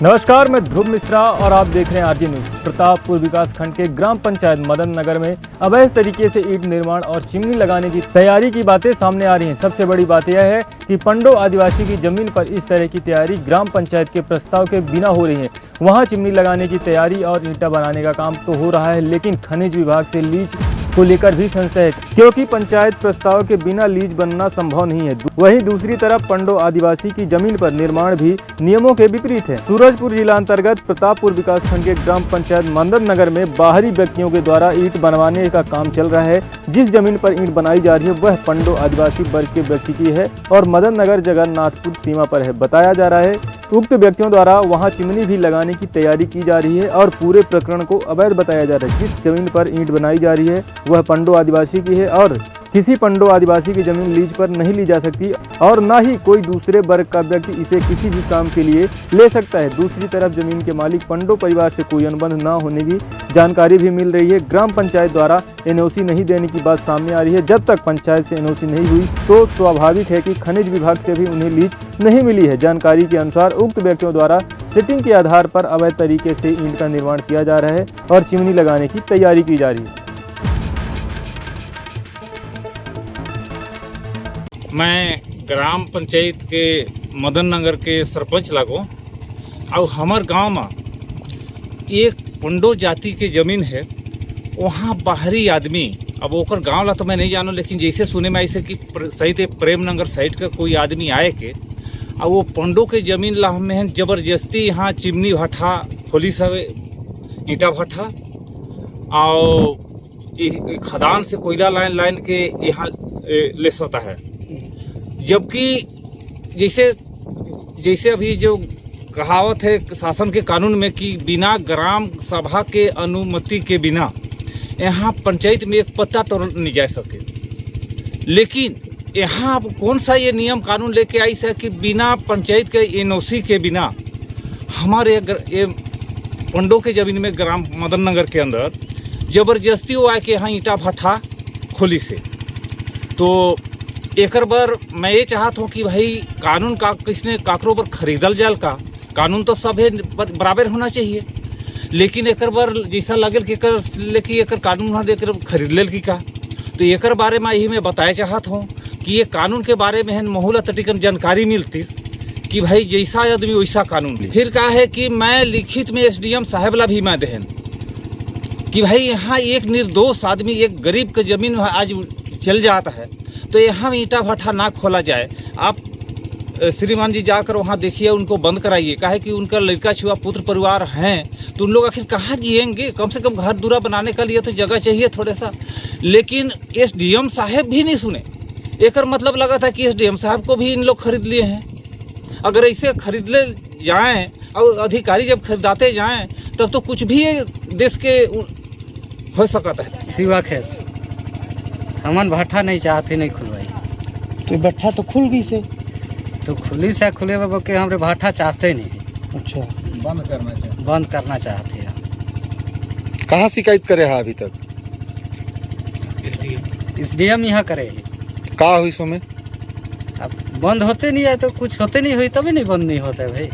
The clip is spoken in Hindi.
नमस्कार, मैं ध्रुव मिश्रा और आप देख रहे हैं आरजी न्यूज। प्रतापपुर विकास खंड के ग्राम पंचायत मदन नगर में अवैध तरीके से ईंट निर्माण और चिमनी लगाने की तैयारी की बातें सामने आ रही हैं। सबसे बड़ी बात यह है कि पंडो आदिवासी की जमीन पर इस तरह की तैयारी ग्राम पंचायत के प्रस्ताव के बिना हो रही है। वहाँ चिमनी लगाने की तैयारी और ईंटा बनाने का काम तो हो रहा है, लेकिन खनिज विभाग से लीज को लेकर भी संशय है, क्योंकि पंचायत प्रस्ताव के बिना लीज बनना संभव नहीं है। वहीं दूसरी तरफ पंडो आदिवासी की जमीन पर निर्माण भी नियमों के विपरीत है। सूरजपुर जिला अंतर्गत प्रतापपुर विकास खंड के ग्राम पंचायत मदन नगर में बाहरी व्यक्तियों के द्वारा ईंट बनवाने का काम चल रहा है। जिस जमीन पर ईंट बनाई जा रही है वह पंडो आदिवासी वर्ग के व्यक्ति की है और मदन नगर जगन्नाथपुर सीमा पर है। बताया जा रहा है उक्त व्यक्तियों द्वारा वहां चिमनी भी लगाने की तैयारी की जा रही है और पूरे प्रकरण को अवैध बताया जा रहा है। जिस जमीन पर ईंट बनाई जा रही है वह पंडो आदिवासी की है और किसी पंडो आदिवासी की जमीन लीज पर नहीं ली जा सकती और न ही कोई दूसरे वर्ग का व्यक्ति इसे किसी भी काम के लिए ले सकता है। दूसरी तरफ जमीन के मालिक पंडो परिवार से कोई अनुबंध न होने की जानकारी भी मिल रही है। ग्राम पंचायत द्वारा एनओसी नहीं देने की बात सामने आ रही है। जब तक पंचायत से एनओसी नहीं हुई तो स्वाभाविक है कि खनिज विभाग से भी उन्हें लीज नहीं मिली है। जानकारी के अनुसार उक्त व्यक्तियों द्वारा सिटिंग के आधार पर अवैध तरीके से ईंट का निर्माण किया जा रहा है और चिमनी लगाने की तैयारी की जा रही है। मैं ग्राम पंचायत के मदन नगर के सरपंच लागो और हमार गांव में एक पंडो जाति के जमीन है। वहाँ बाहरी आदमी, अब ओकर गांव ला तो मैं नहीं जानू, लेकिन जैसे सुने में ऐसे कि सही प्रेम नगर साइड का कोई आदमी आए के और वो पंडो के जमीन ला हमें जबरदस्ती यहाँ चिमनी भट्ठा खोली सवे ईंटा भट्ठा और खदान से कोयला लाइन के यहाँ ले सकता है। जबकि जैसे अभी जो कहावत है शासन के कानून में कि बिना ग्राम सभा के अनुमति के बिना यहाँ पंचायत में एक पत्ता तोड़ नहीं जा सके। लेकिन यहाँ अब कौन सा ये नियम कानून लेके आई है कि बिना पंचायत के एनओसी के बिना हमारे ये पंडो के जमीन में ग्राम मदन नगर के अंदर जबरदस्ती वो आए कि यहाँ ईंटा भट्ठा खोली से। तो एक बार मैं ये चाहता हूँ कि भाई कानून का किसने काकरों पर खरीदल जाल का कानून तो सब है बराबर होना चाहिए, लेकिन एक बार जैसा लगल कि एक कानून ना देकर खरीद लेल की का। तो एक बारे में यही मैं बताया चाहता हूँ कि ये कानून के बारे में महूला तटीकन जानकारी मिलती कि भाई जैसा आदमी वैसा कानून। फिर कहा है कि मैं लिखित में एसडीएम साहब ला भी मैं देहन कि भाई यहाँ एक निर्दोष आदमी एक गरीब का जमीन आज चल जाता है तो यहाँ ईंटा भट्ठा ना खोला जाए। आप श्रीमान जी जाकर वहाँ देखिए, उनको बंद कराइए। काहे कि उनका लड़का छुआ पुत्र परिवार हैं तो उन लोग आखिर कहाँ जिएंगे। कम से कम घर दूरा बनाने का लिए तो जगह चाहिए थोड़ा सा। लेकिन एसडीएम साहब भी नहीं सुने। एक मतलब लगा था कि एसडीएम साहब को भी इन लोग खरीद लिए हैं। अगर ऐसे खरीद ले जाएँ और अधिकारी जब खरीदाते जाएँ तब तो कुछ भी देश के हो सकता है। सिवा खेस हमन भट्ठा नहीं चाहते, नहीं खुलवाई तो भट्ठा तो खुल गई से तो खुली से खुले बाबा के हमरे भट्ठा चाहते नहीं। अच्छा, बंद करना चाहते हैं। कहाँ शिकायत करे है अभी तक? एसडीएम यहाँ करे है। का हुई सो में अब बंद होते नहीं है तो कुछ होते नहीं हुई तभी नहीं बंद नहीं होता है भाई।